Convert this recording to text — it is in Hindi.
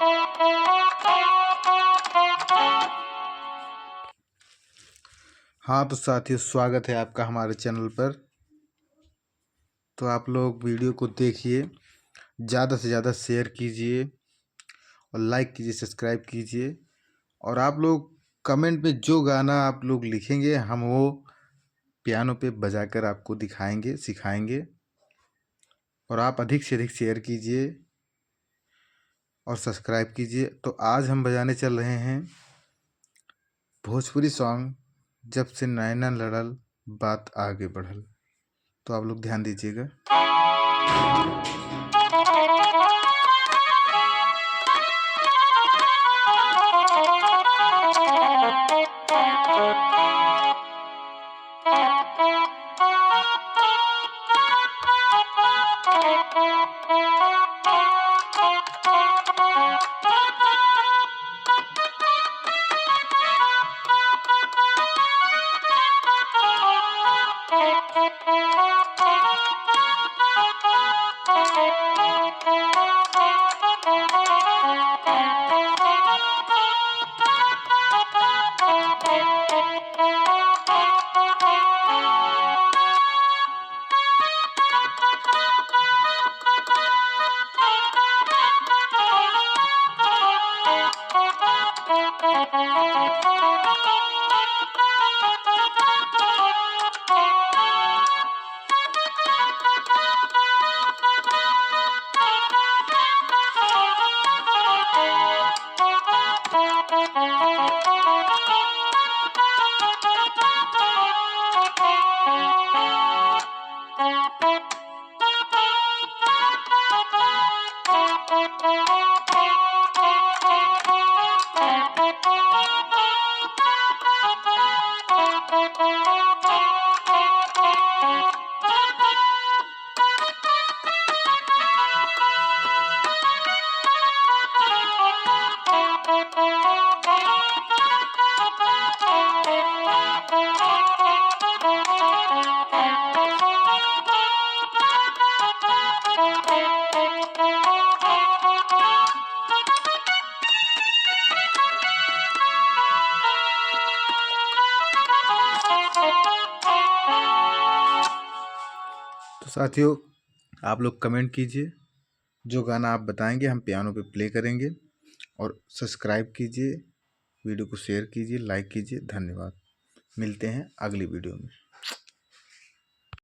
हाँ तो साथियों, स्वागत है आपका हमारे चैनल पर। तो आप लोग वीडियो को देखिए, ज़्यादा से ज़्यादा शेयर कीजिए और लाइक कीजिए, सब्सक्राइब कीजिए। और आप लोग कमेंट में जो गाना आप लोग लिखेंगे हम वो पियानो पे बजाकर आपको दिखाएंगे, सिखाएंगे। और आप अधिक से अधिक शेयर कीजिए और सब्सक्राइब कीजिए। तो आज हम बजाने चल रहे हैं भोजपुरी सॉन्ग, जब से नैना लड़ल बात आगे बढ़ल। तो आप लोग ध्यान दीजिएगा। तो साथियों, आप लोग कमेंट कीजिए, जो गाना आप बताएंगे हम पियानो पे प्ले करेंगे। और सब्सक्राइब कीजिए, वीडियो को शेयर कीजिए, लाइक कीजिए। धन्यवाद। मिलते हैं अगली वीडियो में।